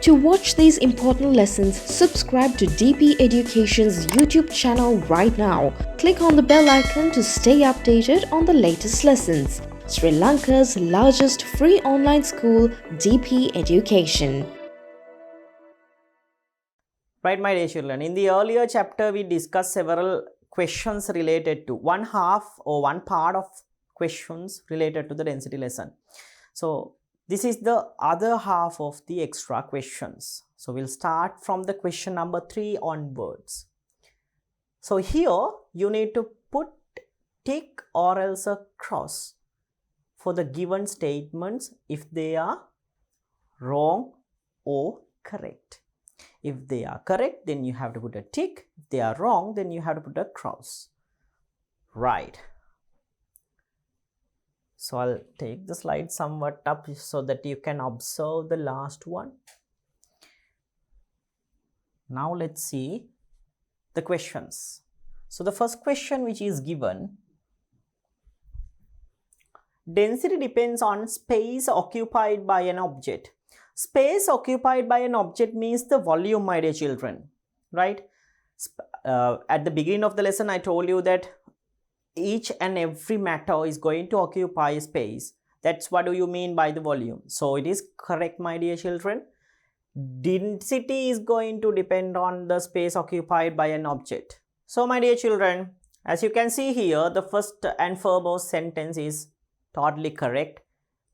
To watch these important lessons, subscribe to DP Education's YouTube channel right now. Click on the bell icon to stay updated on the latest lessons. Sri Lanka's largest free online school, DP Education. Right, my dear children, in the earlier chapter we discussed several questions related to one half or one part of questions related to the density lesson. So this is the other half of the extra questions. So we'll start from the question number 3 onwards. So here you need to put tick or else a cross for the given statements if they are wrong or correct. If they are correct, then you have to put a tick. If they are wrong, then you have to put a cross. Right. So I'll take the slide somewhat up so that you can observe the last one. Now let's see the questions. So the first question which is given, density depends on space occupied by an object. Space occupied by an object means the volume, my dear children, right? At the beginning of the lesson, I told you that each and every matter is going to occupy space. That's what do you mean by the volume. So it is correct, my dear children. Density is going to depend on the space occupied by an object. So my dear children, as you can see here, the first and foremost sentence is totally correct,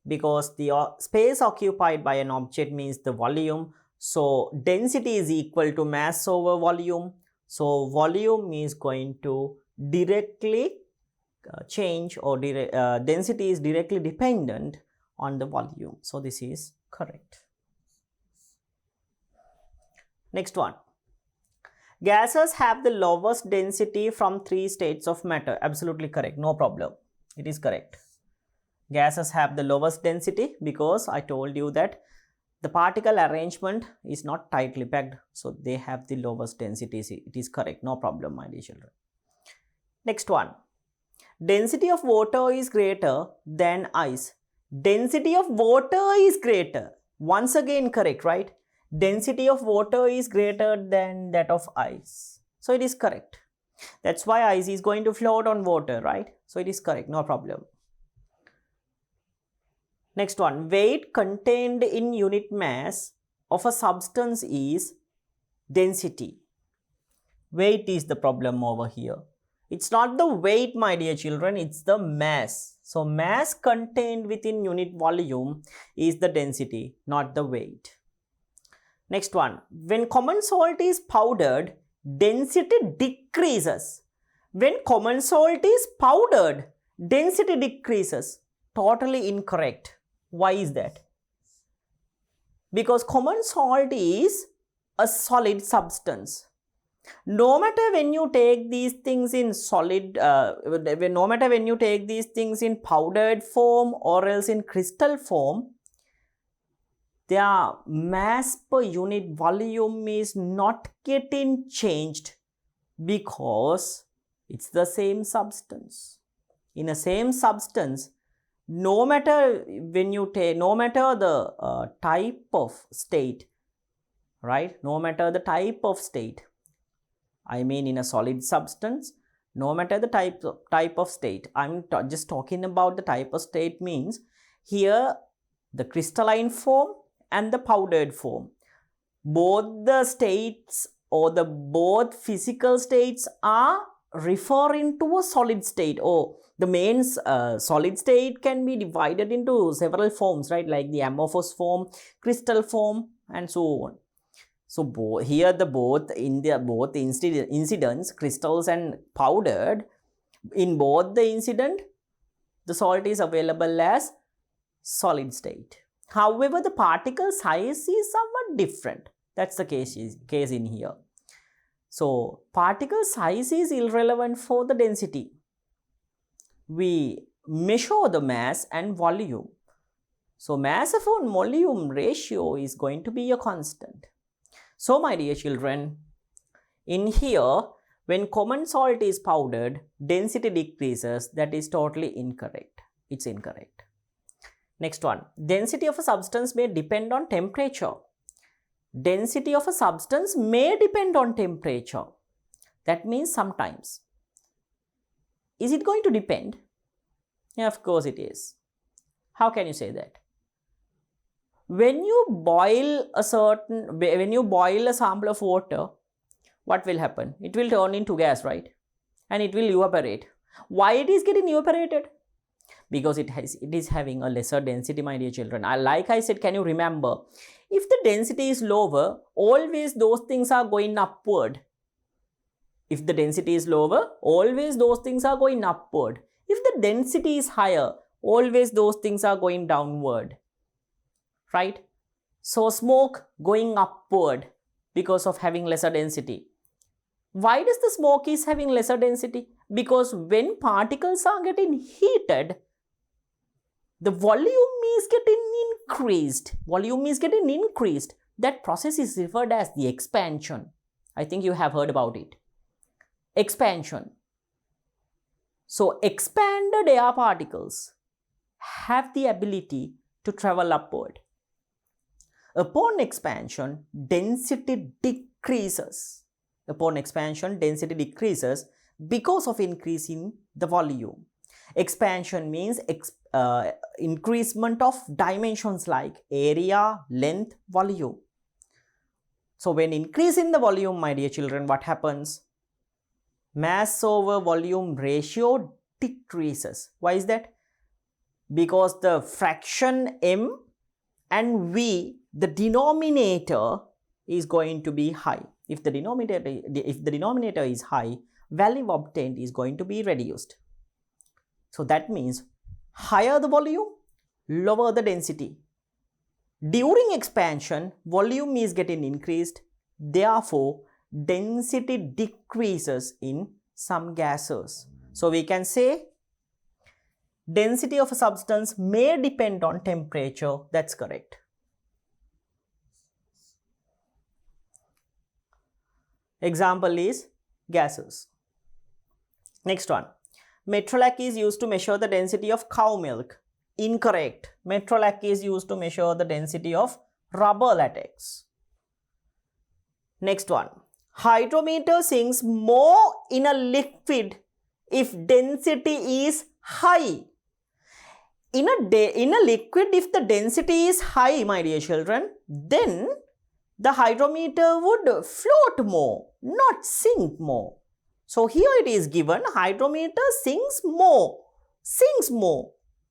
because the space occupied by an object means the volume. So density is equal to mass over volume. So volume is going to directly change, or density is directly dependent on the volume. So this is correct. Next one. Gases have the lowest density from 3 states of matter. Absolutely correct. No problem. It is correct. Gases have the lowest density because I told you that the particle arrangement is not tightly packed. So they have the lowest density. It is correct. No problem, my dear children. Next one. Density of water is greater than ice. Density of water is greater. Once again correct, right? Density of water is greater than that of ice. So it is correct. That's why ice is going to float on water, right? So it is correct. No problem. Next one. Weight contained in unit mass of a substance is density. Weight is the problem over here. It's not the weight, my dear children, it's the mass. So mass contained within unit volume is the density, not the weight. Next one. When common salt is powdered, density decreases. When common salt is powdered, density decreases. Totally incorrect. Why is that? Because common salt is a solid substance. No matter when you take these things in solid, no matter when you take these things in powdered form or else in crystal form, their mass per unit volume is not getting changed because it's the same substance. In a same substance, no matter when you take, no matter the type of state, right? No matter the type of state, I mean in a solid substance, no matter the type of state, I'm just talking about the type of state means here the crystalline form and the powdered form. Both the states or the both physical states are referring to a solid state, or the main solid state can be divided into several forms, right? Like the amorphous form, crystal form, and so on. So here the both incidents, crystals and powdered, in both the incident, the salt is available as solid state. However, the particle size is somewhat different. That's the case in here. So particle size is irrelevant for the density. We measure the mass and volume. So mass upon volume ratio is going to be a constant. So my dear children, in here, when common salt is powdered, density decreases. That is totally incorrect. It's incorrect. Next one. Density of a substance may depend on temperature. density of a substance may depend on temperature. That means sometimes. Is it going to depend? Yeah, of course it is. How can you say that? When you boil a sample of water, what will happen? It will turn into gas, right? And it will evaporate. Why it is getting evaporated? Because it is having a lesser density, my dear children. Like I said, can you remember? If the density is lower, always those things are going upward. If the density is lower, always those things are going upward. If the density is higher, always those things are going downward. Right? So smoke going upward because of having lesser density. Why does the smoke is having lesser density? Because when particles are getting heated, the volume is getting increased. Volume is getting increased. That process is referred as the expansion. I think you have heard about it. Expansion. So expanded air particles have the ability to travel upward. Upon expansion, density decreases. Upon expansion, density decreases because of increase in the volume. Expansion means increasement of dimensions like area, length, volume. So when increase in the volume, my dear children, what happens? Mass over volume ratio decreases. Why is that? Because the fraction m and v, the denominator is going to be high. If the denominator is high, value obtained is going to be reduced. So that means higher the volume, lower the density. During expansion, volume is getting increased. Therefore, density decreases in some gases. So we can say density of a substance may depend on temperature. That's correct. Example is gases. Next one. Metrolac is used to measure the density of cow milk. Incorrect. Metrolac is used to measure the density of rubber latex. Next one. Hydrometer sinks more in a liquid if density is high. In a liquid, if the density is high, my dear children, then the hydrometer would float more, not sink more. So here it is given hydrometer sinks more,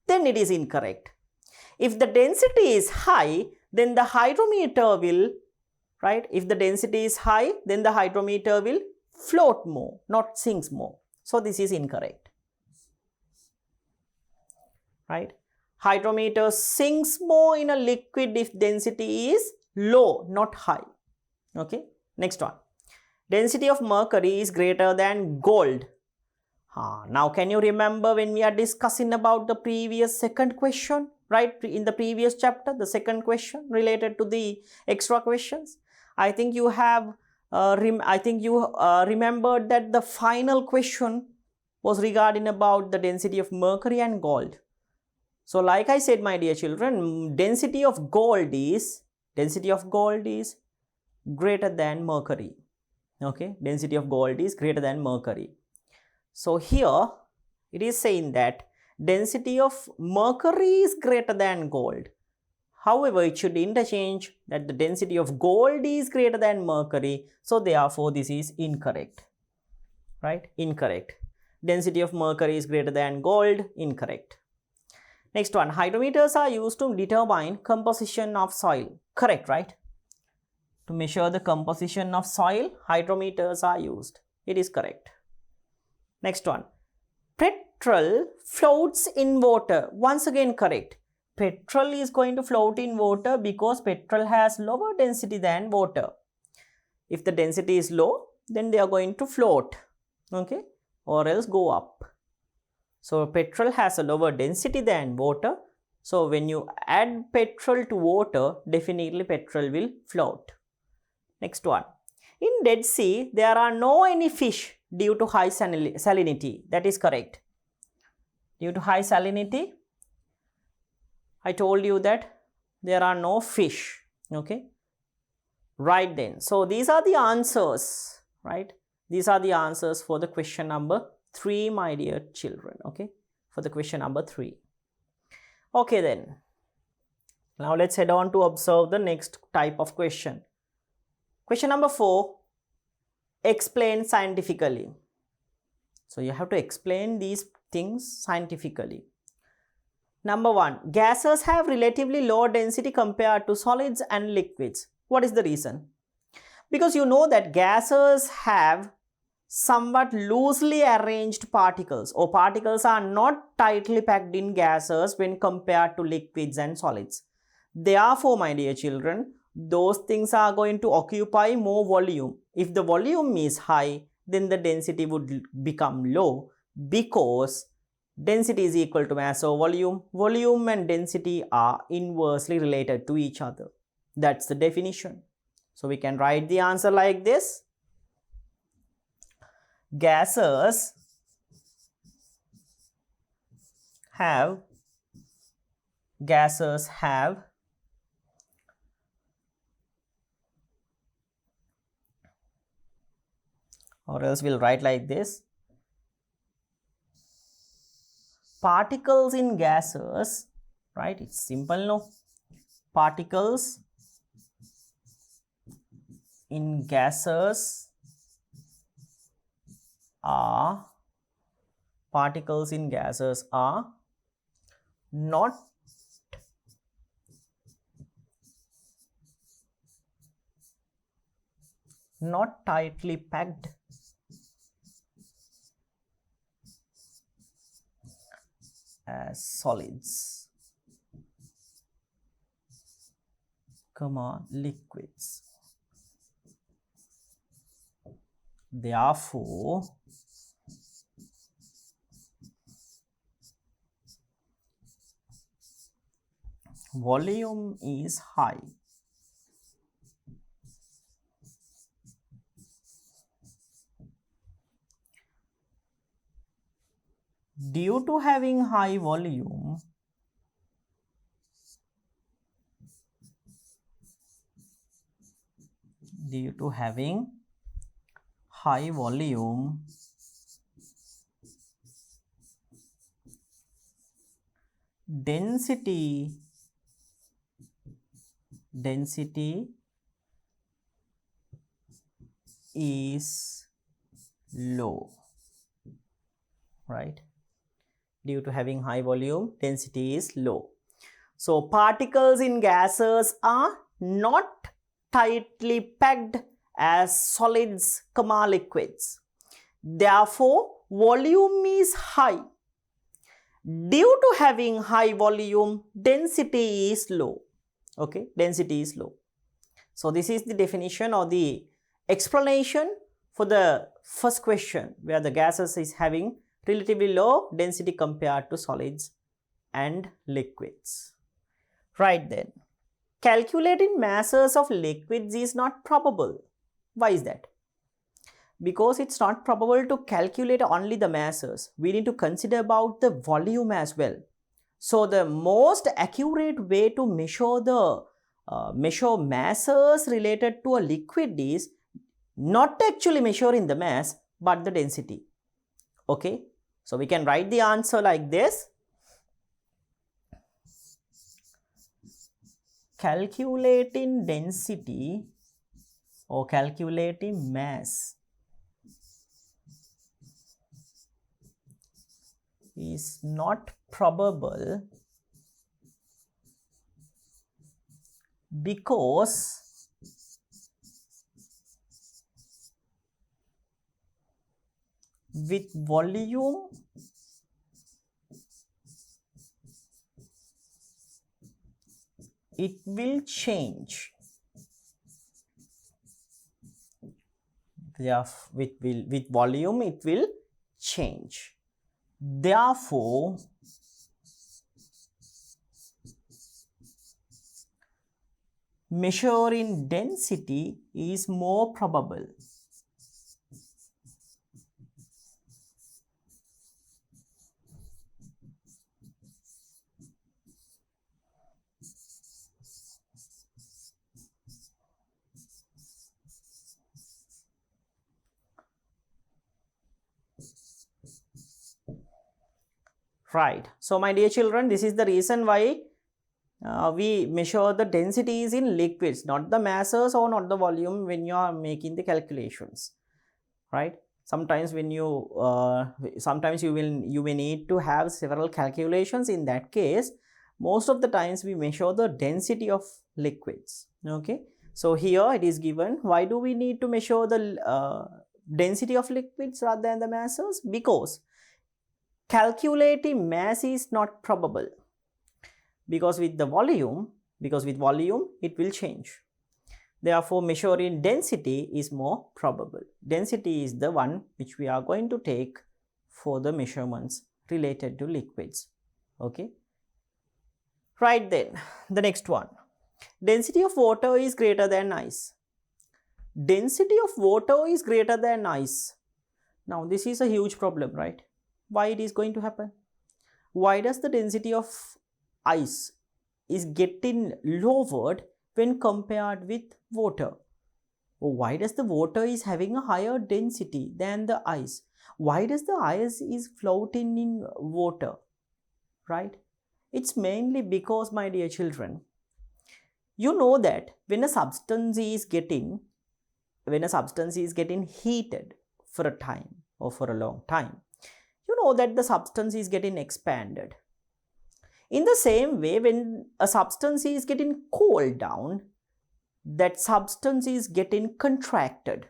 then it is incorrect. If the density is high, then the hydrometer will, right? If the density is high, then the hydrometer will float more, not sinks more. So this is incorrect. Right? Hydrometer sinks more in a liquid if density is low, not high. Okay. Next one. Density of mercury is greater than gold. Now can you remember when we are discussing about the previous second question, right? In the previous chapter, the second question related to the extra questions. I think you have remembered that the final question was regarding about the density of mercury and gold. So like I said, my dear children, density of gold is greater than mercury. Okay, density of gold is greater than mercury. So here it is saying that density of mercury is greater than gold. However, it should interchange that the density of gold is greater than mercury. So therefore this is incorrect. Right? Incorrect. Density of mercury is greater than gold. Incorrect. Next one, hydrometers are used to determine composition of soil. Correct, right? To measure the composition of soil, hydrometers are used. It is correct. Next one, petrol floats in water. Once again correct. Petrol is going to float in water because petrol has lower density than water. If the density is low, then they are going to float. Okay, or else go up. So petrol has a lower density than water. So when you add petrol to water, definitely petrol will float. Next one. In Dead Sea, there are no any fish due to high salinity. That is correct. Due to high salinity, I told you that there are no fish. Okay. Right then. So these are the answers, right? These are the answers for the question number 3, my dear children. Okay, for the question number 3. Okay then. Now let's head on to observe the next type of question. Question number 4. Explain scientifically. So you have to explain these things scientifically. Number 1. Gases have relatively low density compared to solids and liquids. What is the reason? Because you know that gases have somewhat loosely arranged particles, or particles are not tightly packed in gases when compared to liquids and solids. Therefore, my dear children, those things are going to occupy more volume. If the volume is high, then the density would become low, because density is equal to mass over volume. Volume and density are inversely related to each other. That's the definition. So we can write the answer like this. Gases have or else we'll write like this. Particles in gases, right? It's simple, no? Particles in gases are not tightly packed as solids, liquids. Therefore, volume is high. Due to having high volume, density is low, right? Due to having high volume, density is low. So particles in gases are not tightly packed as solids, liquids. Therefore, volume is high. Due to having high volume, density is low. Okay, density is low. So this is the definition or the explanation for the first question, where the gases is having relatively low density compared to solids and liquids. Right then, calculating masses of liquids is not probable. Why is that? Because it's not probable to calculate only the masses. We need to consider about the volume as well. So the most accurate way to measure the measure masses related to a liquid is not actually measuring the mass, but the density. Okay, so we can write the answer like this. Calculating density or calculating mass is not probable because with volume it will change. With volume it will change. Therefore, measuring density is more probable. Right. So my dear children, this is the reason why we measure the densities in liquids, not the masses or not the volume when you are making the calculations, right? Sometimes when you sometimes you may need to have several calculations. In that case, most of the times we measure the density of liquids. Okay, so here it is given, why do we need to measure the density of liquids rather than the masses? Because calculating mass is not probable, because with volume it will change. Therefore, measuring density is more probable. Density is the one which we are going to take for the measurements related to liquids. Okay. Right then, the next one. Density of water is greater than ice. Density of water is greater than ice. Now, this is a huge problem, right? Why it is going to happen? Why does the density of ice is getting lowered when compared with water? Why does the water is having a higher density than the ice? Why does the ice is floating in water? Right? It's mainly because, my dear children, you know that when a substance is getting heated for a time or for a long time, you know that the substance is getting expanded. In the same way, when a substance is getting cooled down, that substance is getting contracted.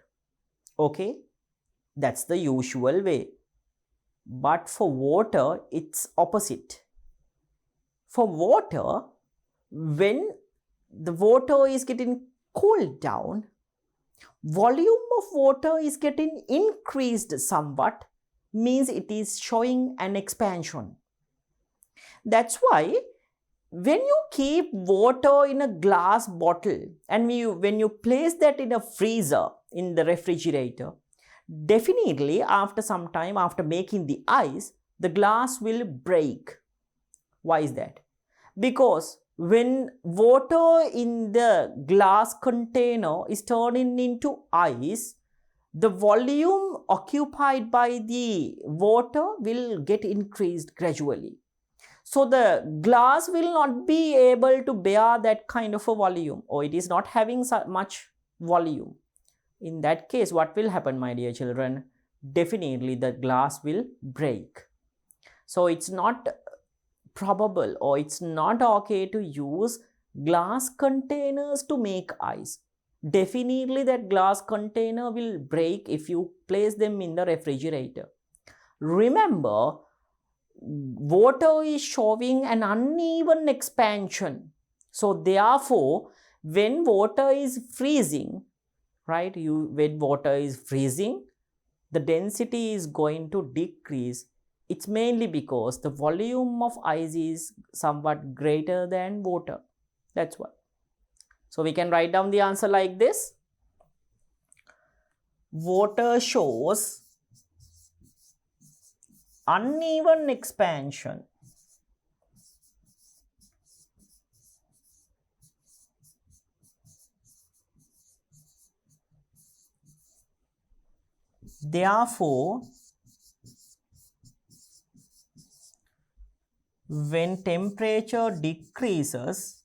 Okay, that's the usual way. But for water, it's opposite. For water, when the water is getting cooled down, volume of water is getting increased somewhat, means it is showing an expansion. That's why when you keep water in a glass bottle and when you place that in a freezer, in the refrigerator, definitely after some time, after making the ice, the glass will break. Why is that? Because when water in the glass container is turning into ice, the volume occupied by the water will get increased gradually. So the glass will not be able to bear that kind of a volume, or it is not having so much volume. In that case, what will happen, my dear children? Definitely the glass will break. So it's not probable, or it's not okay to use glass containers to make ice. Definitely that glass container will break if you place them in the refrigerator. Remember, water is showing an uneven expansion. So therefore, when water is freezing, right, when water is freezing, the density is going to decrease. It's mainly because the volume of ice is somewhat greater than water. That's why. So we can write down the answer like this. Water shows uneven expansion. Therefore, when temperature decreases,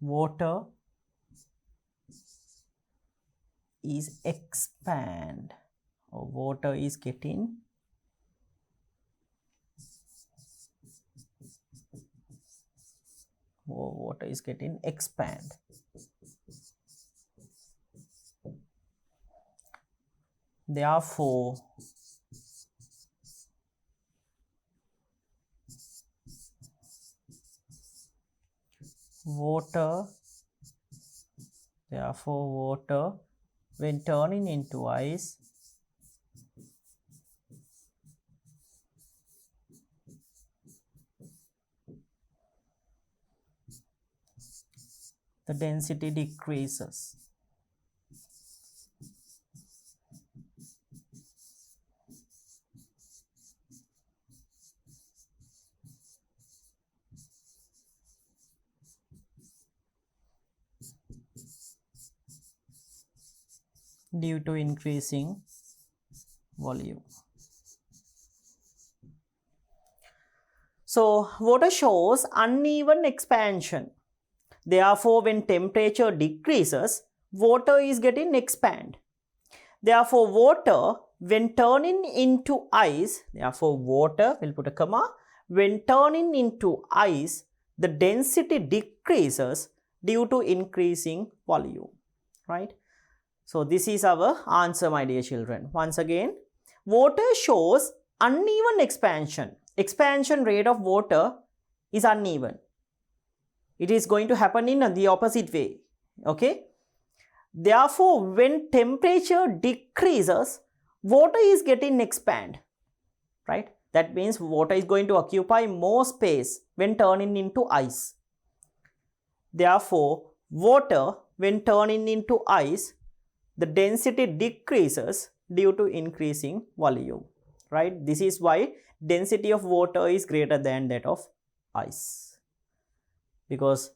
water is expand, or water is getting expand. Therefore, water when turning into ice, the density decreases. due to increasing volume. So water shows uneven expansion. Therefore, when temperature decreases, water is getting expand. Therefore, water when turning into ice, therefore water, we'll put a comma, when turning into ice, the density decreases due to increasing volume, right? So this is our answer, my dear children. Once again, water shows uneven expansion. Expansion rate of water is uneven. It is going to happen in the opposite way, okay? Therefore, when temperature decreases, water is getting expand, right? That means water is going to occupy more space when turning into ice. Therefore, water when turning into ice, the density decreases due to increasing volume, right? This is why density of water is greater than that of ice, because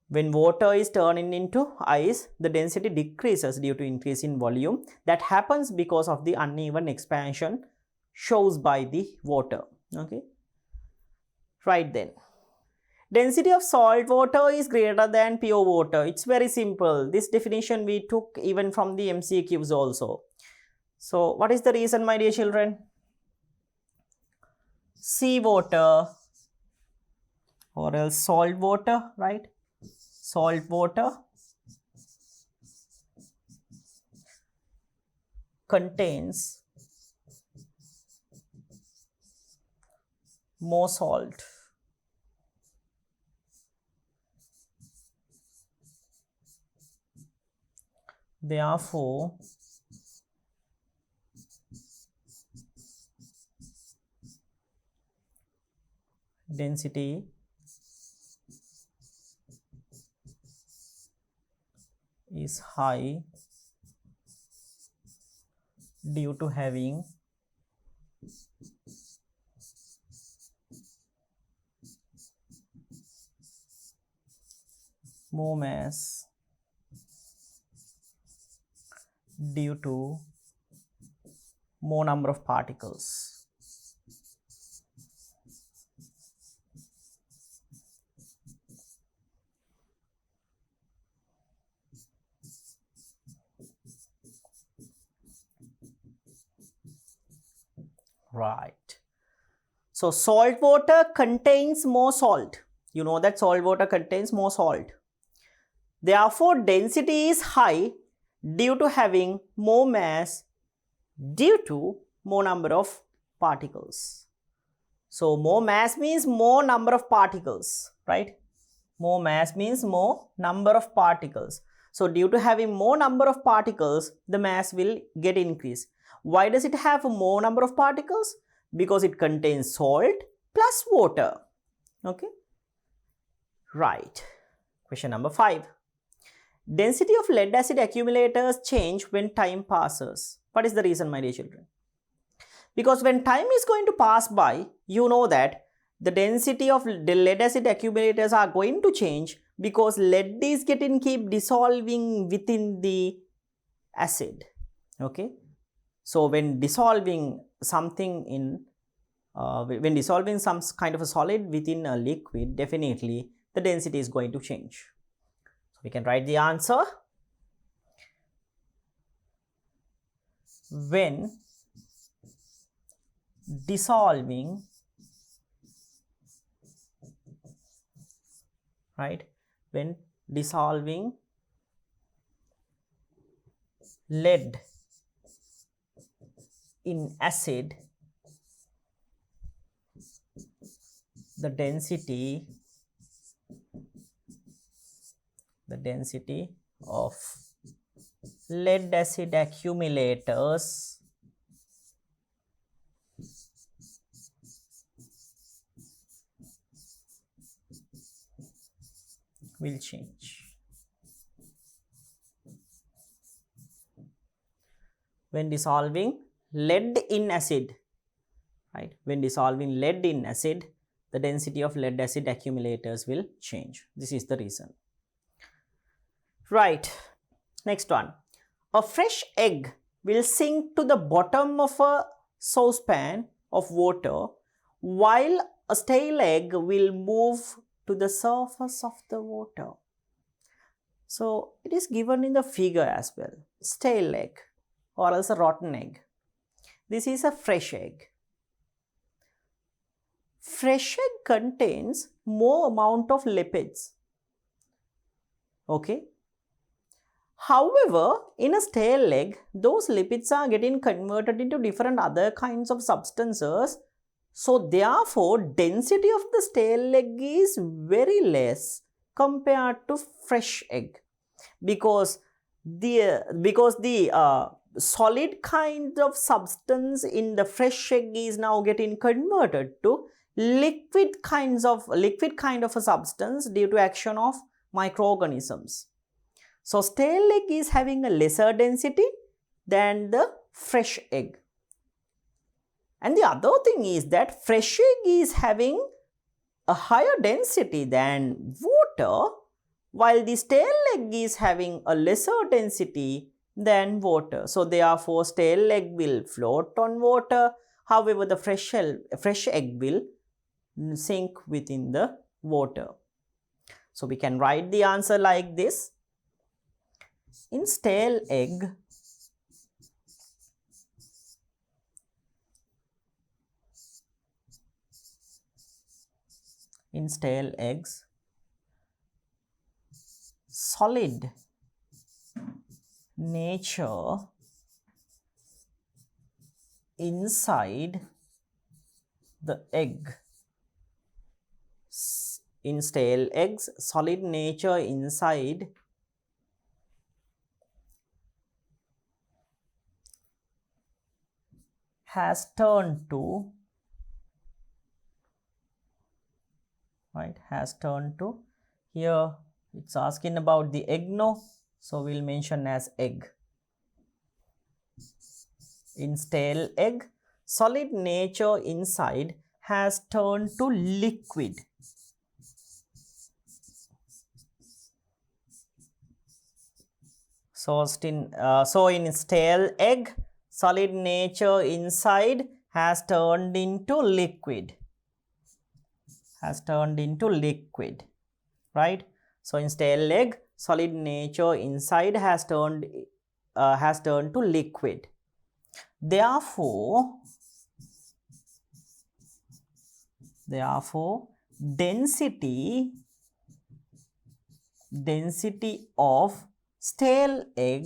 when water is turning into ice, the density decreases due to increase in volume. That happens because of the uneven expansion shows by the water, okay? Right then. Density of salt water is greater than pure water. It's very simple. This definition we took even from the MCQs also. So what is the reason, my dear children? Seawater or else salt water, right? Salt water contains more salt. Therefore, density is high due to having more mass due to more number of particles. Right. So salt water contains more salt. You know that salt water contains more salt. Therefore, density is high due to having more mass due to more number of particles. So more mass means more number of particles, right? More mass means more number of particles. So due to having more number of particles, the mass will get increased. Why does it have more number of particles? Because it contains salt plus water. Okay. Right. Question number 5. Density of lead acid accumulators change when time passes. What is the reason, my dear children? Because when time is going to pass by, you know that the density of the lead acid accumulators are going to change because lead is keep dissolving within the acid. Okay. So when dissolving something in, when dissolving some kind of a solid within a liquid, definitely the density is going to change. So we can write the answer. When dissolving, right, when dissolving lead in acid, the density of lead acid accumulators will change. When dissolving lead in acid, right? When dissolving lead in acid, the density of lead acid accumulators will change. This is the reason. Right. Next one. a fresh egg will sink to the bottom of a saucepan of water, while a stale egg will move to the surface of the water. So it is given in the figure as well. Stale egg or else a rotten egg. This is a fresh egg. Fresh egg contains more amount of lipids. Okay. However, in a stale egg, those lipids are getting converted into different other kinds of substances. So therefore, density of the stale egg is very less compared to fresh egg, because the solid kind of substance in the fresh egg is now getting converted to liquid kind of a substance due to action of microorganisms. So stale egg is having a lesser density than the fresh egg. And the other thing is that fresh egg is having a higher density than water, while the stale egg is having a lesser density than water. So therefore, stale egg will float on water. However, the fresh egg will sink within the water. So we can write the answer like this. In stale egg, in stale eggs, solid nature inside the egg. In stale eggs, solid nature inside has turned to, right, has turned to, here it's asking about the egg, no, so we'll mention as egg. In stale egg, solid nature inside has turned to liquid. So in stale egg, solid nature inside has turned into liquid. Right? So in stale egg, solid nature inside has turned to liquid. Therefore, density of stale egg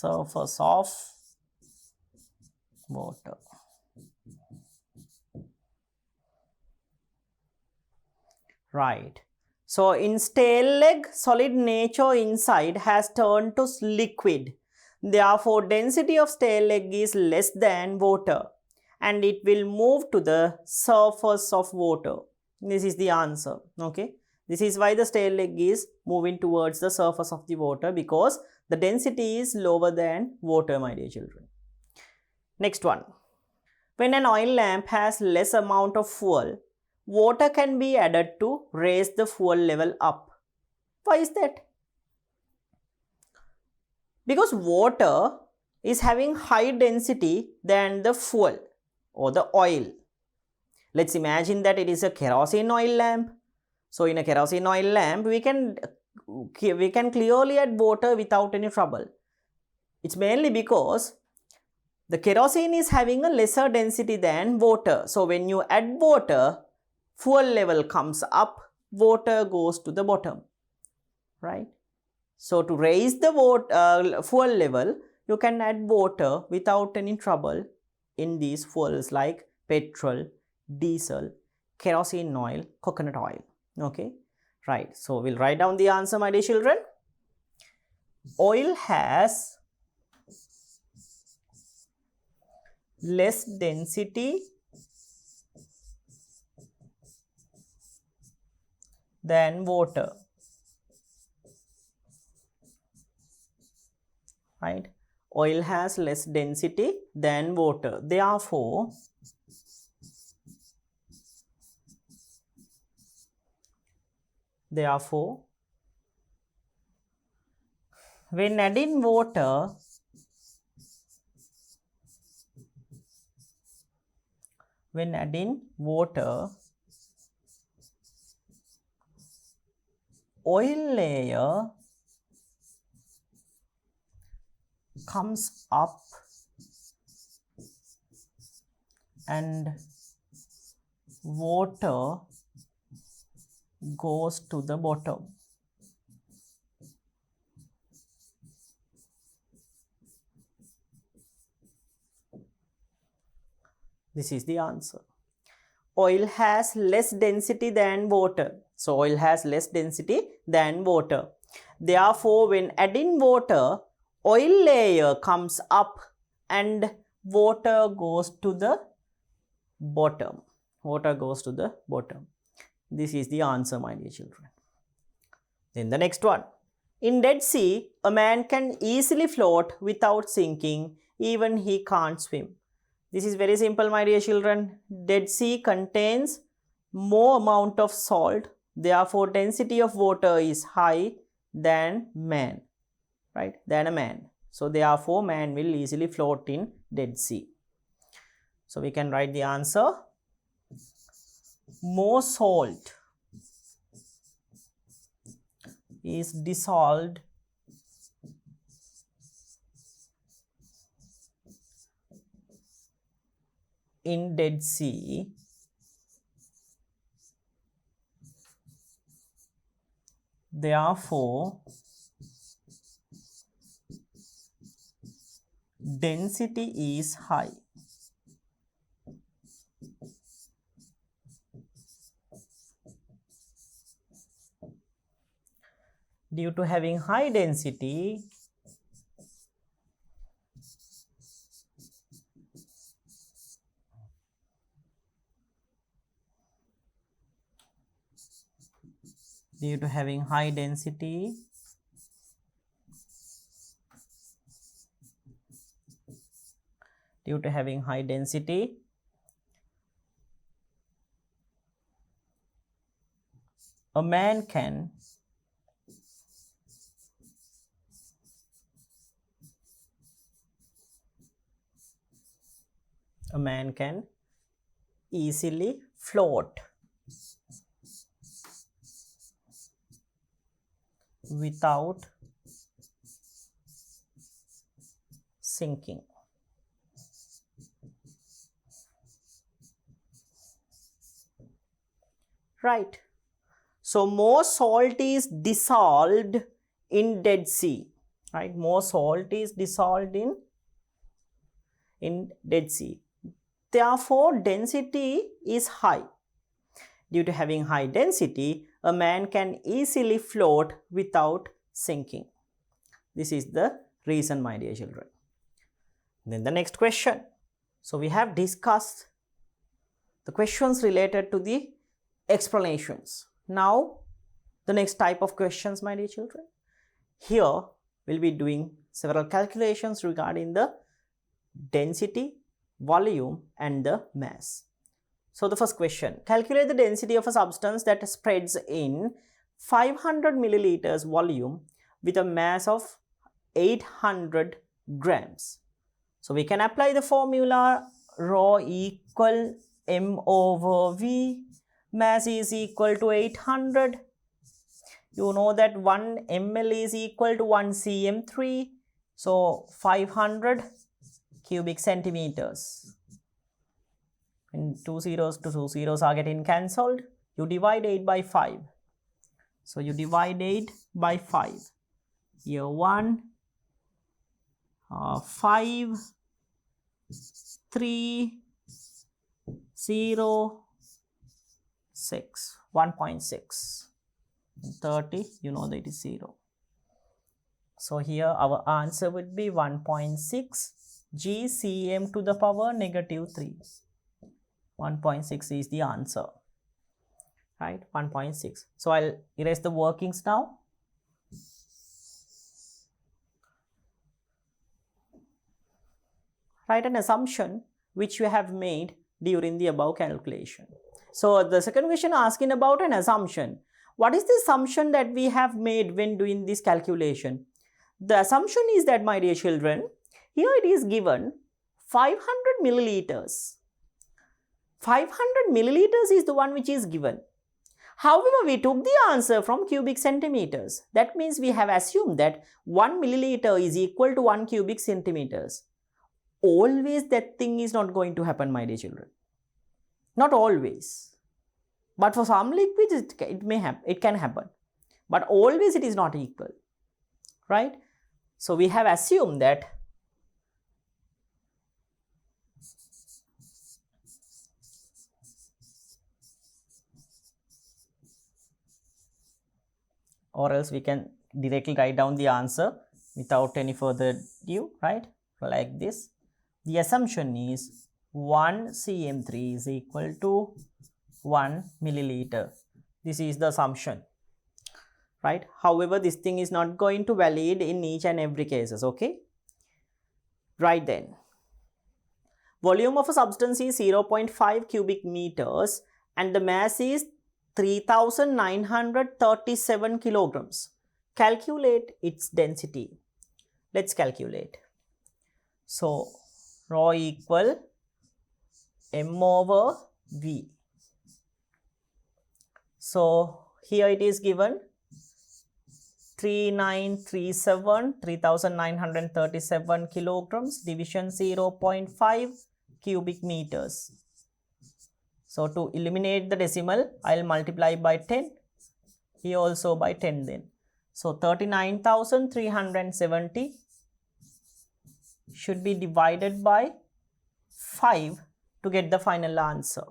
surface of water. Right. So in stale egg, solid nature inside has turned to liquid. Therefore, density of stale egg is less than water, and it will move to the surface of water. This is the answer. Okay. This is why the stale egg is moving towards the surface of the water, because the density is lower than water, my dear children. Next one. When an oil lamp has less amount of fuel, water can be added to raise the fuel level up. Why is that? Because water is having high density than the fuel or the oil. Let's imagine that it is a kerosene oil lamp. So in a kerosene oil lamp, we can clearly add water without any trouble. It's mainly because the kerosene is having a lesser density than water. So when you add water, fuel level comes up, water goes to the bottom, right? So to raise the fuel level, you can add water without any trouble in these fuels like petrol, diesel, kerosene oil, coconut oil. Okay, right. So we'll write down the answer, my dear children. Oil has less density than water, right? Oil has less density than water. Therefore, when adding water, oil layer comes up and water goes to the bottom. This is the answer. Oil has less density than water. So oil has less density than water. Therefore, when adding water, oil layer comes up and water goes to the bottom. Water goes to the bottom. This is the answer, my dear children. Then the next one. In Dead Sea, a man can easily float without sinking, even he can't swim. This is very simple, my dear children. Dead Sea contains more amount of salt, therefore density of water is high than man, right? Than a man. So therefore man will easily float in Dead Sea. So we can write the answer. More salt is dissolved in Dead Sea therefore density is high. Due to having high density, a man can easily float without sinking. Right. So more salt is dissolved in Dead Sea. Right. More salt is dissolved in Dead Sea. Therefore, density is high. Due to having high density, a man can easily float without sinking. This is the reason, my dear children. Then the next question. So we have discussed the questions related to the explanations. Now, the next type of questions, my dear children. Here, we'll be doing several calculations regarding the density, volume, and the mass. So the first question, calculate the density of a substance that spreads in 500 milliliters volume with a mass of 800 grams. So we can apply the formula rho equal m over v, mass is equal to 800. You know that 1 ml is equal to 1 cm3, so 500 cubic centimeters. When 2 zeros to 2 zeros are getting cancelled, you divide 8 by 5. So you divide 8 by 5. Here 1, 5, 3, 0, 6, 1.6. 30, you know that it is 0. So here our answer would be 1.6 GCM to the power negative 3. 1.6 is the answer. Right, 1.6. So I'll erase the workings now. Write an assumption which you have made during the above calculation. So the second question asking about an assumption. What is the assumption that we have made when doing this calculation? The assumption is that, my dear children, here it is given 500 milliliters. 500 milliliters is the one which is given. However, we took the answer from cubic centimeters. That means we have assumed that 1 milliliter is equal to 1 cubic centimeters. Always that thing is not going to happen, my dear children. Not always. But for some liquids, it can happen. But always it is not equal. Right? So we have assumed that or else we can directly write down the answer without any further ado, right? Like this. The assumption is 1 cm3 is equal to 1 milliliter. This is the assumption, right? However, this thing is not going to valid in each and every cases, okay? Right then. Volume of a substance is 0.5 cubic meters and the mass is 3937 kilograms. Calculate its density. Let's calculate. So, rho equal m over v. So, here it is given 3937 kilograms division 0.5 cubic meters. So to eliminate the decimal, I'll multiply by 10. Here also by 10 then. So 39,370 should be divided by 5 to get the final answer.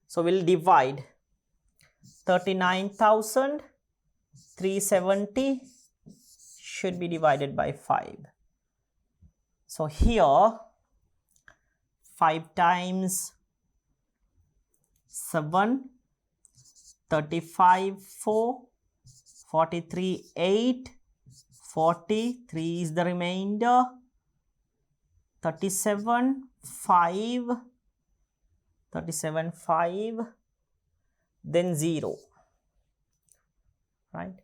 So we'll divide 39,370 should be divided by 5. So here 5 times 7, 35, 4, 43, 8, 43 is the remainder, 37, 5, then 0, right?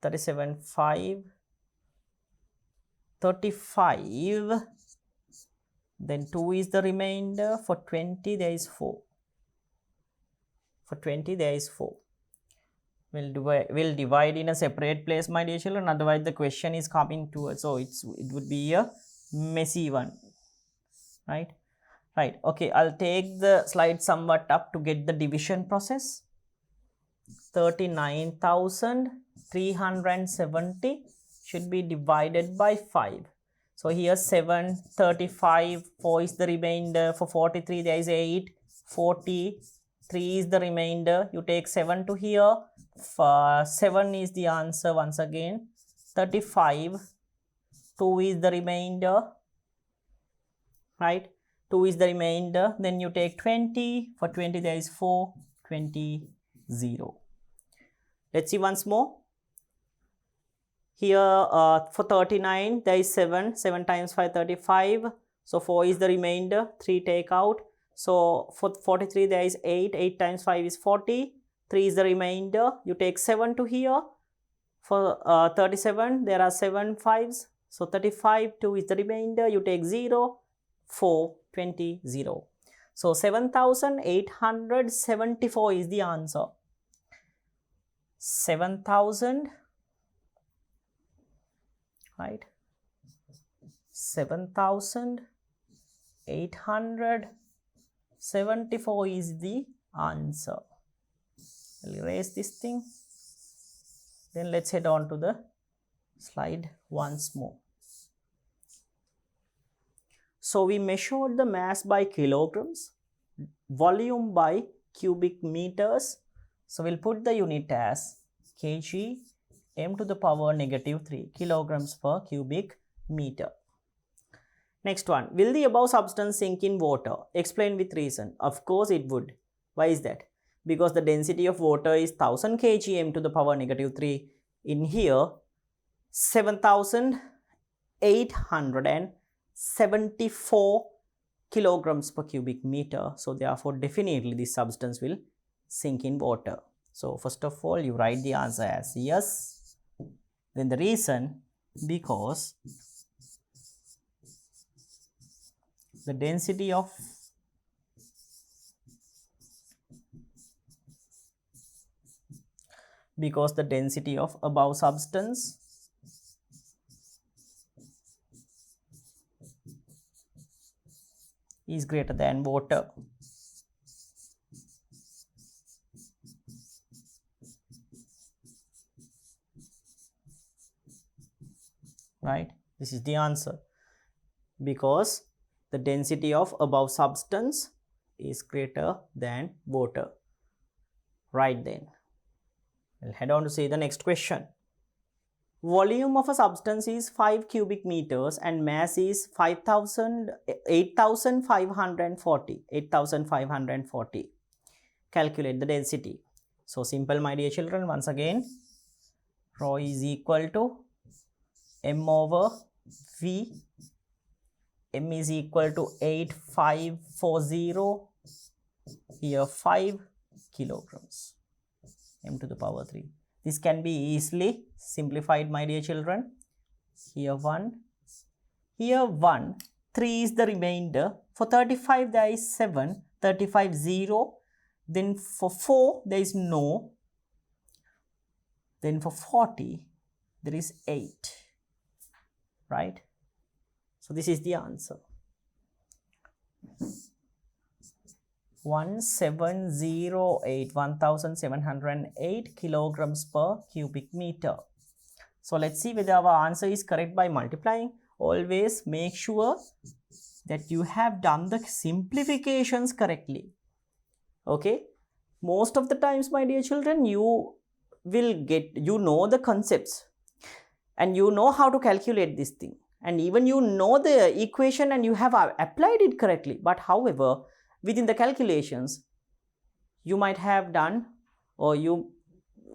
37, 5, 35, then 2 is the remainder, for 20 there is 4. For 20 there is 4. We'll divide in a separate place, my dear children, otherwise the question is coming to us, so it would be a messy one, right? Right, okay, I'll take the slide somewhat up to get the division process. 39,370 should be divided by 5. So here 7, 35, 4 is the remainder, for 43 there is 8, 40, 3 is the remainder, you take 7 to here, 7 is the answer once again, 35, 2 is the remainder, right, 2 is the remainder, then you take 20, for 20 there is 4, 20, 0. Let's see once more. Here for 39 there is 7, 7 times 5, 35, so 4 is the remainder, 3 take out. So for 43 there is 8, 8 times 5 is 40, 3 is the remainder, you take 7 to here. For 37 there are 7 5s, so 35, 2 is the remainder, you take 0, 4, 20, 0. So 7,874 is the answer. 7,000, right? 7,874 is the answer. I'll erase this thing. Then let's head on to the slide once more. So we measured the mass by kilograms, volume by cubic meters. So we'll put the unit as kg m to the power negative 3 kilograms per cubic meter. Next one, will the above substance sink in water? Explain with reason. Of course it would. Why is that? Because the density of water is 1000 kgm to the power negative 3. In here, 7874 kilograms per cubic meter. So therefore, definitely this substance will sink in water. So first of all, you write the answer as yes. Then the reason, because the density of above substance is greater than water. Right? This is the answer. Because the density of above substance is greater than water. Right then. We'll head on to see the next question. Volume of a substance is 5 cubic meters and mass is 8,540. Calculate the density. So simple, my dear children. Once again, rho is equal to m over v. M is equal to 8540. Here 5 kilograms. M to the power 3. This can be easily simplified, my dear children. Here 1. Here 1. 3 is the remainder. For 35 there is 7. 35 0. Then for 4 there is no. Then for 40 there is 8. Right? So this is the answer. 1708 kilograms per cubic meter. So let's see whether our answer is correct by multiplying. Always make sure that you have done the simplifications correctly. Okay? Most of the times, my dear children, you know the concepts and you know how to calculate this thing. And even you know the equation and you have applied it correctly. But however, within the calculations, you might have done, or you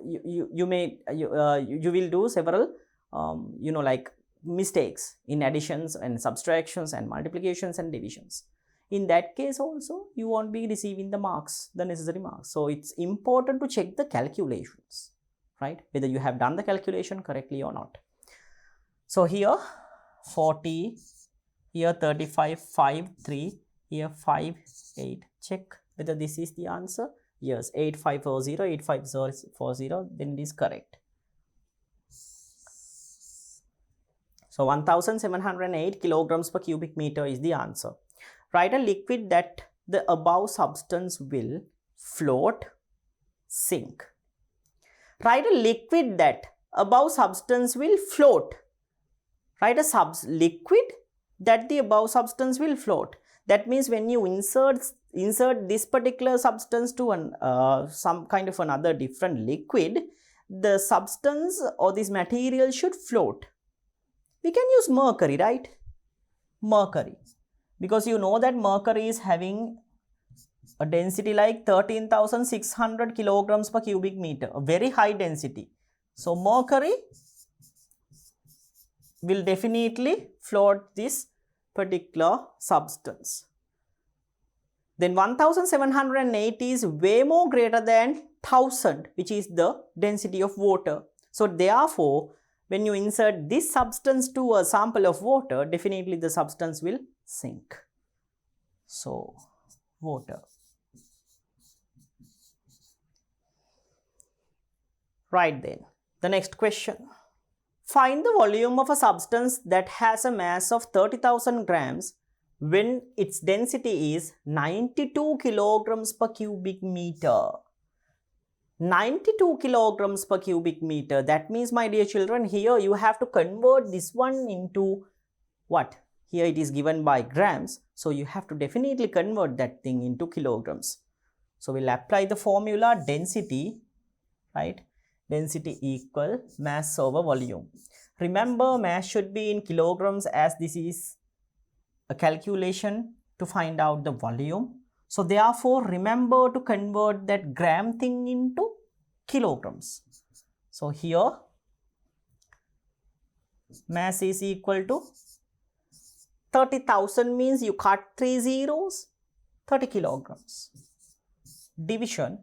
will do several like mistakes in additions and subtractions and multiplications and divisions. In that case also, you won't be receiving the necessary marks. So it's important to check the calculations, right? Whether you have done the calculation correctly or not. So here 40, here 35, 5, 3, here 5, 8. Check whether this is the answer. Yes, 8540, then it is correct. So 1708 kilograms per cubic meter is the answer. Write a liquid that the above substance will float, sink. Write a liquid that above substance will float. Write a liquid that the above substance will float. That means when you insert this particular substance to some kind of another different liquid, the substance or this material should float. We can use mercury, right? Mercury. Because you know that mercury is having a density like 13,600 kilograms per cubic meter, a very high density. So mercury will definitely float this particular substance. Then 1780 is way more greater than 1000, which is the density of water. So therefore, when you insert this substance to a sample of water, definitely the substance will sink. So water. Right then, the next question. Find the volume of a substance that has a mass of 30,000 grams when its density is 92 kilograms per cubic meter. 92 kilograms per cubic meter. That means, my dear children, here you have to convert this one into what? Here it is given by grams. So you have to definitely convert that thing into kilograms. So we'll apply the formula density, right? Density equal mass over volume. Remember, mass should be in kilograms as this is a calculation to find out the volume. So therefore, remember to convert that gram thing into kilograms. So here mass is equal to 30,000 means you cut 3 zeros, 30 kilograms. Division,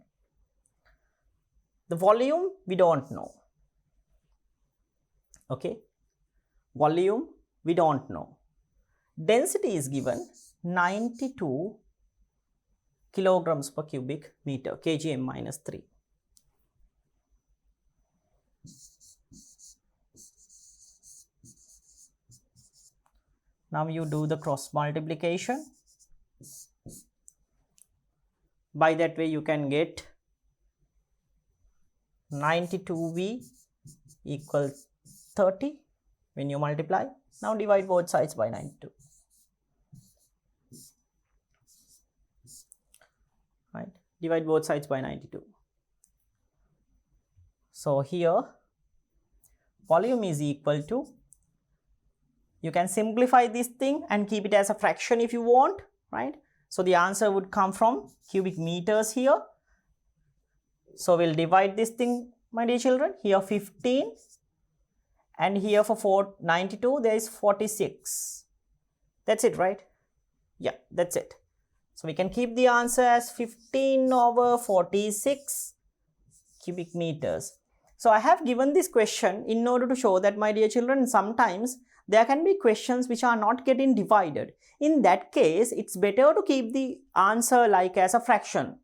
the volume we don't know. Okay, volume we don't know. Density is given 92 kilograms per cubic meter, kgm minus 3. Now you do the cross multiplication. By that way you can get 92V equals 30 when you multiply. Now divide both sides by 92. Right, divide both sides by 92. So here volume is equal to, you can simplify this thing and keep it as a fraction if you want, right? So the answer would come from cubic meters here. So we'll divide this thing, my dear children, here 15 and here for 92 there is 46. That's it, right? Yeah, that's it. So we can keep the answer as 15 over 46 cubic meters. So I have given this question in order to show that, my dear children, sometimes there can be questions which are not getting divided. In that case, it's better to keep the answer like as a fraction.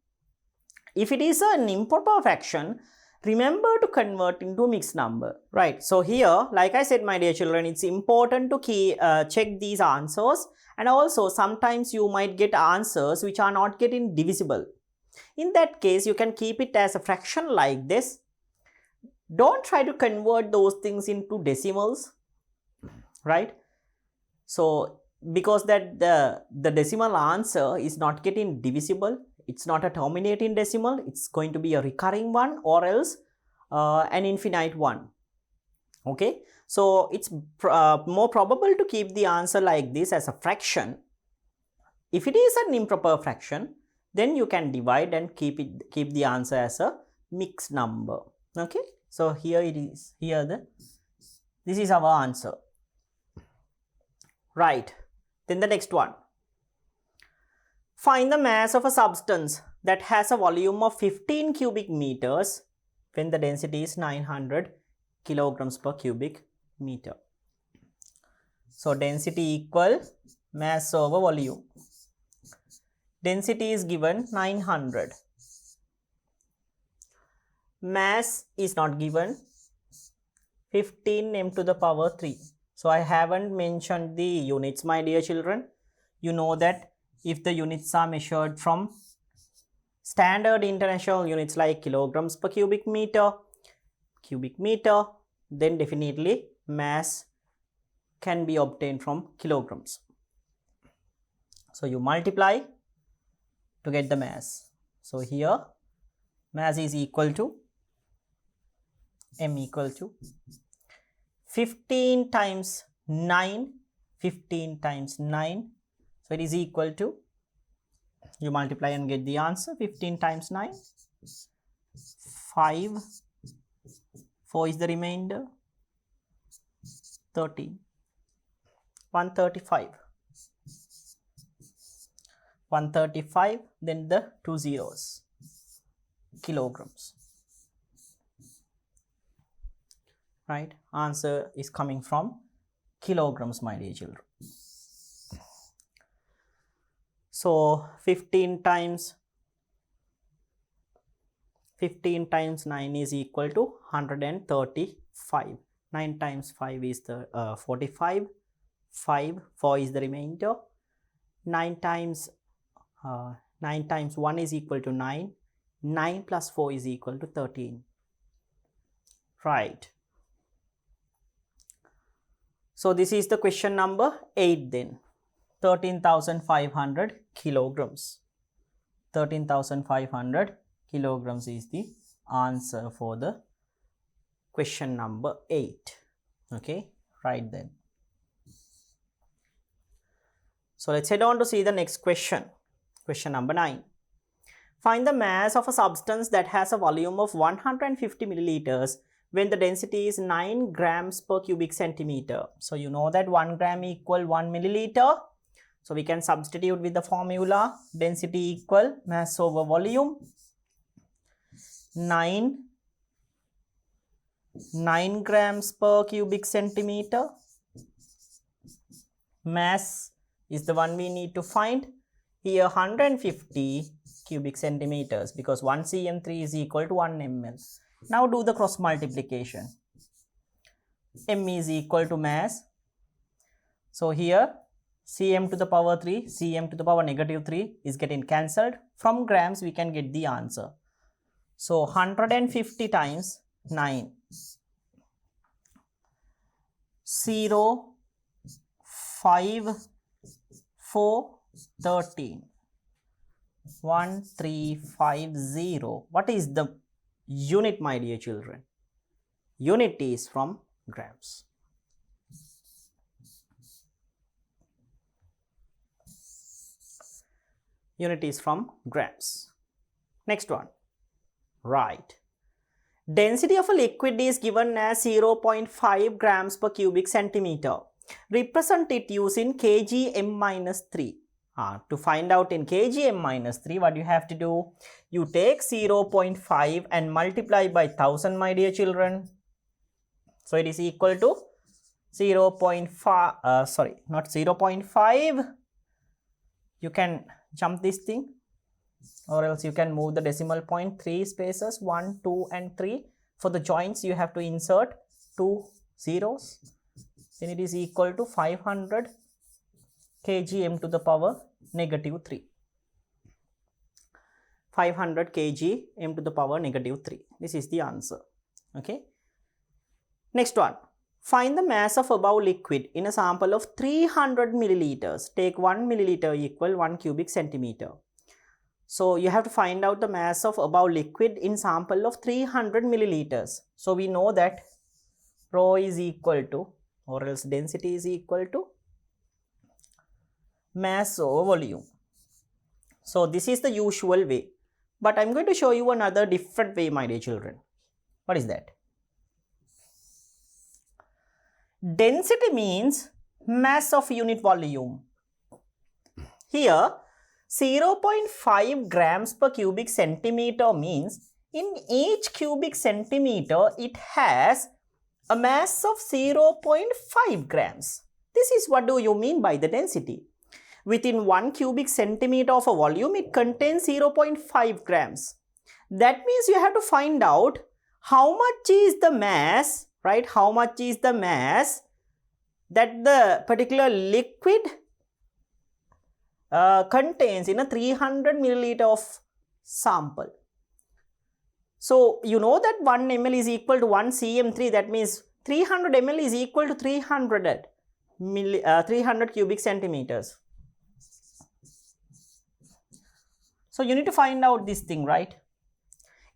If it is an improper fraction, remember to convert into mixed number, right? So here, like I said, my dear children, it's important to check these answers, and also sometimes you might get answers which are not getting divisible. In that case, you can keep it as a fraction like this. Don't try to convert those things into decimals, right? So because that the decimal answer is not getting divisible, it's not a terminating decimal, it's going to be a recurring one or else an infinite one. Okay, so it's more probable to keep the answer like this as a fraction. If it is an improper fraction, then you can divide and keep the answer as a mixed number. Okay, so here it is, this is our answer, right? Then the next one, find the mass of a substance that has a volume of 15 cubic meters when the density is 900 kilograms per cubic meter. So density equal mass over volume. Density is given 900. Mass is not given, 15 m to the power 3. So I haven't mentioned the units, my dear children. You know that if the units are measured from standard international units like kilograms per cubic meter, then definitely mass can be obtained from kilograms. So you multiply to get the mass. So here mass is equal to m equal to 15 times 9, 15 times 9. So it is equal to, you multiply and get the answer, 15 times 9, 5, 4 is the remainder, 13, 135, 135, then the 2 zeros, kilograms, right? Answer is coming from kilograms, my dear children. So 15 times 9 is equal to 135. 9 times 5 is the 45. 4 is the remainder. 9 times 1 is equal to 9. 9 plus 4 is equal to 13. Right. So this is the question number 8 then. 13,500 kilograms. 13,500 kilograms is the answer for the question number 8. Okay, right then. So let's head on to see the next question. Question number 9. Find the mass of a substance that has a volume of 150 milliliters when the density is 9 grams per cubic centimeter. So you know that 1 gram equal 1 milliliter. So we can substitute with the formula density equal mass over volume. 9 grams per cubic centimeter. Mass is the one we need to find. Here 150 cubic centimeters because 1 cm3 is equal to 1 ml. Now do the cross multiplication. M is equal to mass. So here cm to the power 3, cm to the power negative 3 is getting cancelled. From grams we can get the answer. So 150 times 9. 0, 5, 4, 13. 1350. What is the unit, my dear children? Unit is from grams. Unit is from grams. Next one. Right. Density of a liquid is given as 0.5 grams per cubic centimeter. Represent it using kgm-3. To find out in kgm-3, what you have to do? You take 0.5 and multiply by 1000, my dear children. So it is equal to 0.5, not 0.5. You can jump this thing, or else you can move the decimal point 3 spaces, 1, 2 and 3. For the joints you have to insert 2 zeros. Then it is equal to 500 kgm to the power negative 3. 500 kgm to the power negative 3. This is the answer. Okay. Next one. Find the mass of above liquid in a sample of 300 milliliters. Take 1 milliliter equal 1 cubic centimeter. So you have to find out the mass of above liquid in sample of 300 milliliters. So we know that rho is equal to, or else density is equal to mass over volume. So this is the usual way, but I'm going to show you another different way, my dear children. What is that? Density means mass of unit volume. Here 0.5 grams per cubic centimeter means in each cubic centimeter it has a mass of 0.5 grams. This is what do you mean by the density. Within 1 cubic centimeter of a volume, it contains 0.5 grams. That means you have to find out how much is the mass, right? How much is the mass that the particular liquid contains in a 300 milliliter of sample. So you know that 1 ml is equal to 1 cm3. That means 300 ml is equal to 300 cubic centimeters. So you need to find out this thing, right?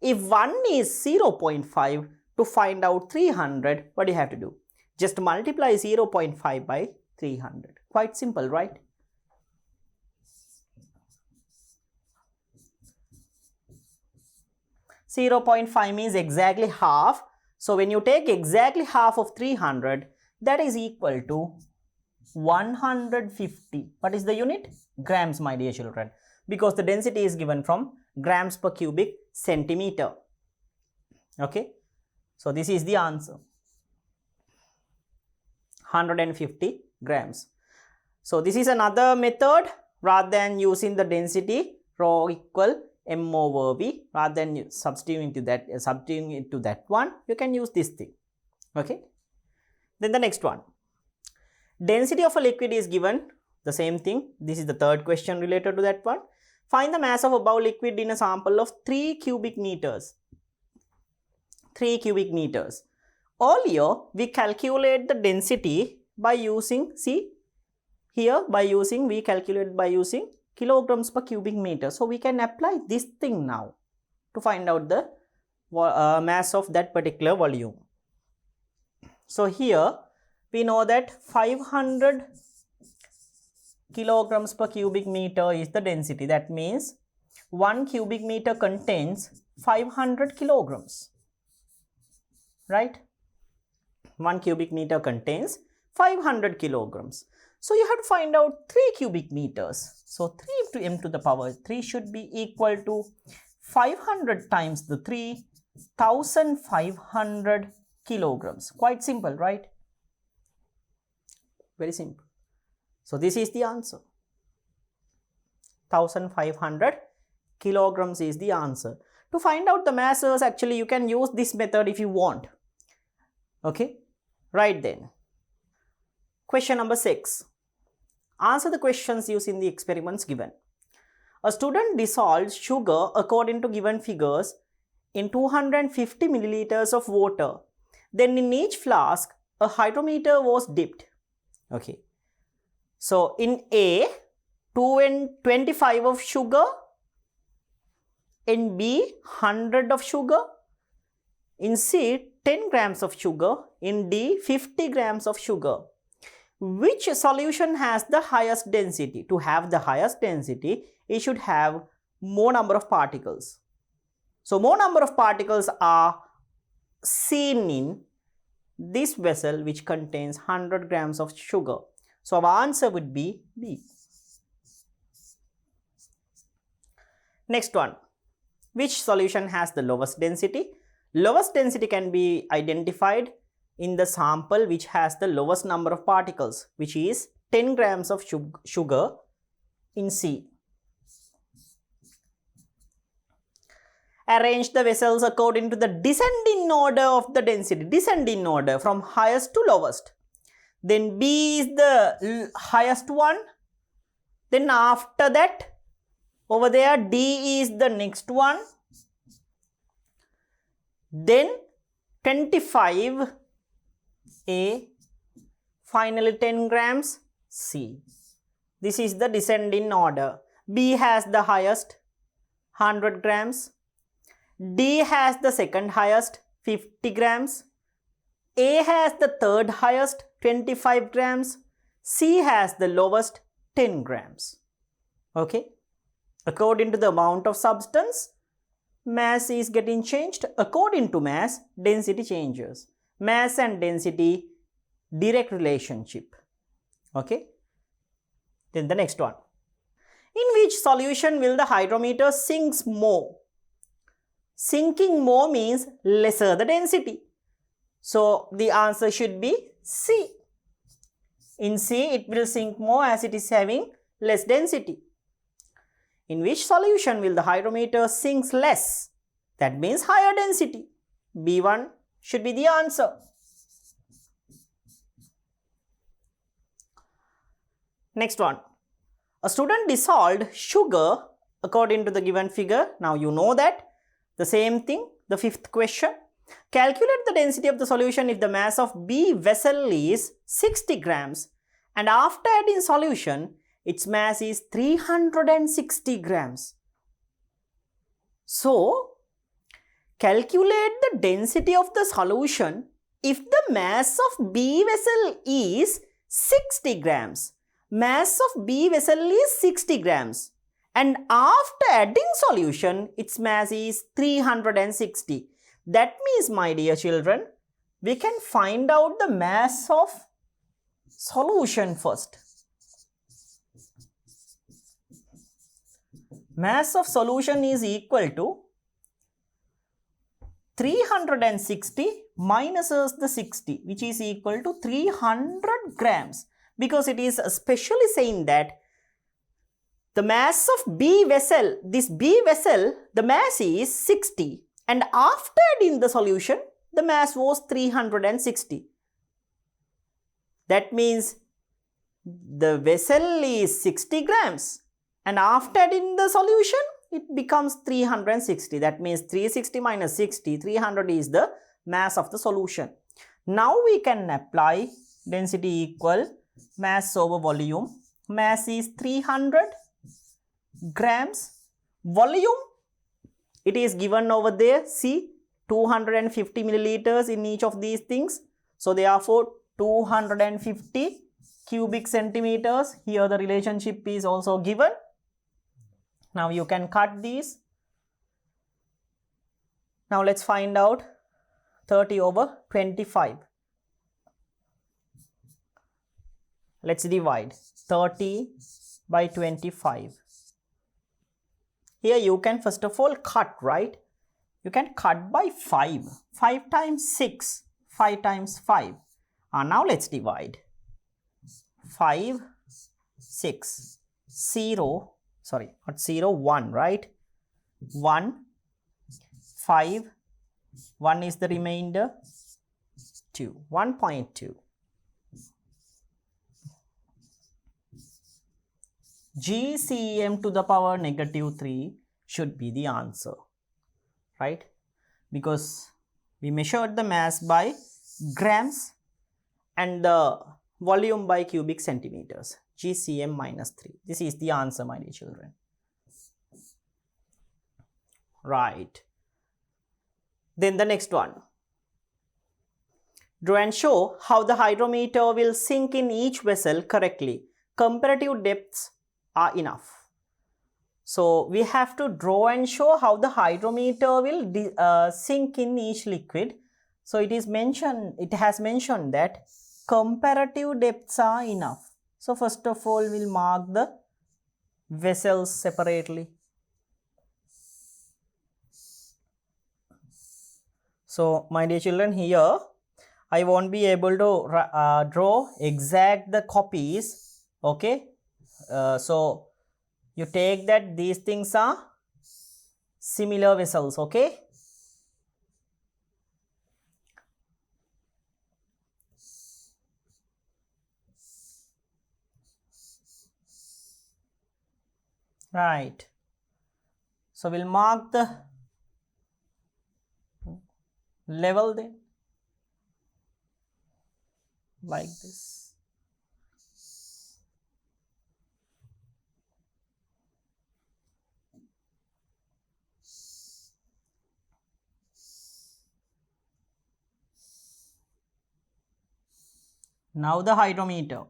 If 1 is 0.5, to find out 300, what do you have to do? Just multiply 0.5 by 300. Quite simple, right? .5 means exactly half. So when you take exactly half of 300, that is equal to 150. What is the unit? Grams, my dear children. Because the density is given from grams per cubic centimeter. Okay. So this is the answer. 150 grams. So this is another method. Rather than using the density rho equal m over v, rather than substituting to that one, you can use this thing. Okay. Then the next one. Density of a liquid is given. The same thing. This is the third question related to that one. Find the mass of above liquid in a sample of 3 cubic meters. 3 cubic meters. Earlier, we calculate the density by using, see here, we calculate by using kilograms per cubic meter. So we can apply this thing now to find out the mass of that particular volume. So here we know that 500 kilograms per cubic meter is the density. That means 1 cubic meter contains 500 kilograms, right? 1 cubic meter contains 500 kilograms. So you have to find out 3 cubic meters. So 3 to m to the power 3 should be equal to 500 times the 3, 1500 kilograms. Quite simple, right? Very simple. So this is the answer. 1500 kilograms is the answer. To find out the masses, actually you can use this method if you want. Okay, right then. Question number 6. Answer the questions using the experiments given. A student dissolves sugar according to given figures in 250 milliliters of water. Then in each flask, a hydrometer was dipped. Okay. So in A, 25 of sugar. In B, 100 of sugar. In C, 10 grams of sugar. In D, 50 grams of sugar. Which solution has the highest density? To have the highest density, it should have more number of particles. So more number of particles are seen in this vessel which contains 100 grams of sugar. So our answer would be B. Next one. Which solution has the lowest density? Lowest density can be identified in the sample which has the lowest number of particles, which is 10 grams of sugar in C. Arrange the vessels according to the descending order of the density, descending order from highest to lowest. Then B is the highest one. Then after that, over there D is the next one. Then 25 A, finally 10 grams C. This is the descending order. B has the highest 100 grams. D has the second highest 50 grams. A has the third highest 25 grams. C has the lowest 10 grams. Okay. According to the amount of substance, mass is getting changed. According to mass, density changes. Mass and density, direct relationship. Okay. Then the next one. In which solution will the hydrometer sinks more? Sinking more means lesser the density. So the answer should be C. In C, it will sink more as it is having less density. In which solution will the hydrometer sinks less? That means higher density. B1 should be the answer. Next one. A student dissolved sugar according to the given figure. Now you know that. The same thing, the fifth question. Calculate the density of the solution if the mass of B vessel is 60 grams and after adding solution, its mass is 360 grams. So, calculate the density of the solution if the mass of B vessel is 60 grams. Mass of B vessel is 60 grams. And after adding solution, its mass is 360. That means, my dear children, we can find out the mass of solution first. Mass of solution is equal to 360 minus the 60, which is equal to 300 grams. Because it is especially saying that the mass of B vessel, this B vessel, the mass is 60 and after adding the solution, the mass was 360. That means the vessel is 60 grams and after adding the solution, it becomes 360. That means 360 minus 60, 300 is the mass of the solution. Now we can apply density equal mass over volume. Mass is 300 grams. Volume, it is given over there. See, 250 milliliters in each of these things. So therefore 250 cubic centimeters. Here the relationship is also given. Now you can cut these. Now let's find out 30 over 25. Let's divide 30 by 25. Here you can first of all cut, right? You can cut by 5. 5 times 6. 5 times 5. Now let's divide. 5, 6, 0, sorry, not 0, 1, right? 1, 5, 1 is the remainder, 2, 1.2. GCM to the power negative 3 should be the answer, right? Because we measured the mass by grams and the volume by cubic centimeters. GCM minus 3. This is the answer, my dear children. Right. Then the next one. Draw and show how the hydrometer will sink in each vessel correctly. Comparative depths are enough. So we have to draw and show how the hydrometer will sink in each liquid. So it has mentioned that comparative depths are enough. So first of all, we'll mark the vessels separately. So my dear children, here I won't be able to draw exact the copies. Okay. So you take that these things are similar vessels. Okay. Right. So we'll mark the level then like this. Now the hydrometer.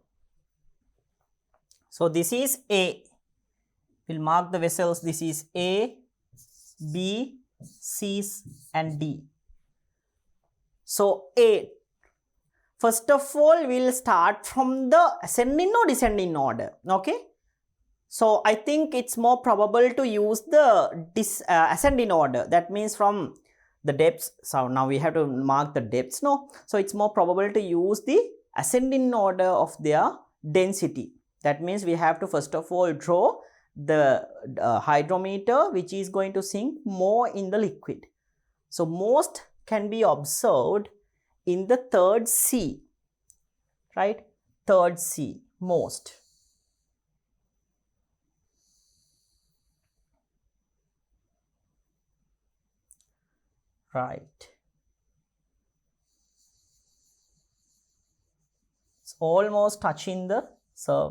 So this is A. We'll mark the vessels. This is A, B, C and D. So A. First of all, we'll start from the ascending or descending order. Okay. So I think it's more probable to use the ascending order. That means from the depths. So now we have to mark the depths. No. So it's more probable to use the ascending order of their density. That means we have to first of all draw the hydrometer which is going to sink more in the liquid. So most can be observed in the third C, right? Third C, most. Right. It's almost touching the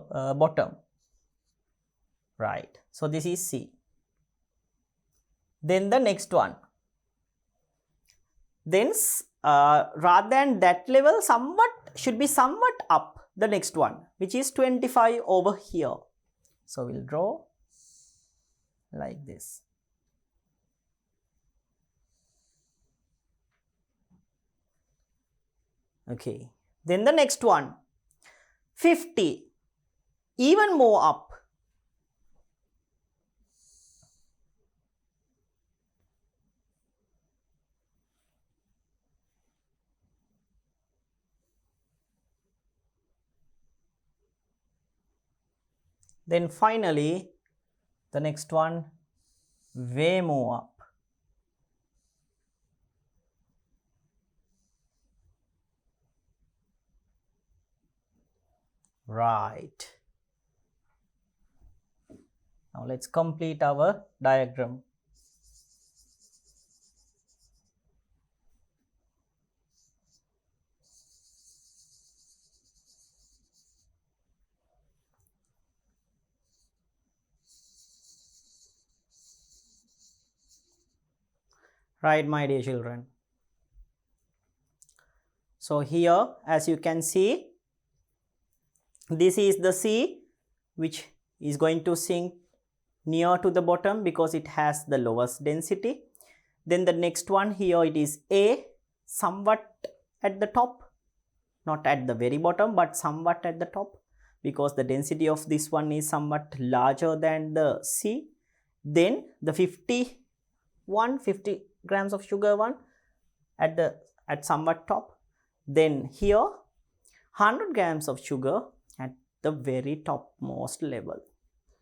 bottom. Right. So this is C. Then the next one. Then rather than that level, should be somewhat up the next one, which is 25 over here. So we'll draw like this. Okay. Then the next one, 50, even more up. Then finally, the next one, way more up. Right. Now let's complete our diagram. Right, my dear children. So here, as you can see, This is the sea, which is going to sink near to the bottom because it has the lowest density. Then the next one here, it is A, somewhat at the top, not at the very bottom, but somewhat at the top, because the density of this one is somewhat larger than the C. Then the 50 grams of sugar one at somewhat top. Then here 100 grams of sugar at the very topmost level.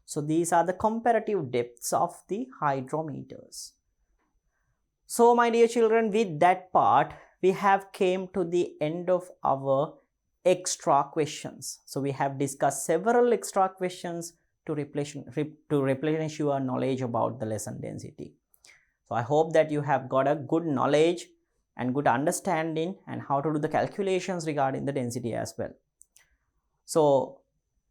So these are the comparative depths of the hydrometers. So my dear children, with that part, we have came to the end of our extra questions. So we have discussed several extra questions to replenish your knowledge about the lesson density. So I hope that you have got a good knowledge and good understanding and how to do the calculations regarding the density as well. So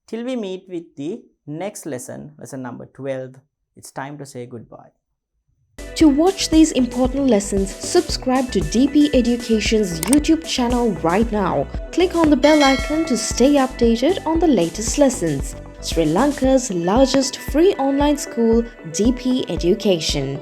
till we meet with the next lesson, lesson number 12, it's time to say goodbye. To watch these important lessons, subscribe to DP Education's YouTube channel right now. Click on the bell icon to stay updated on the latest lessons. Sri Lanka's largest free online school, DP Education.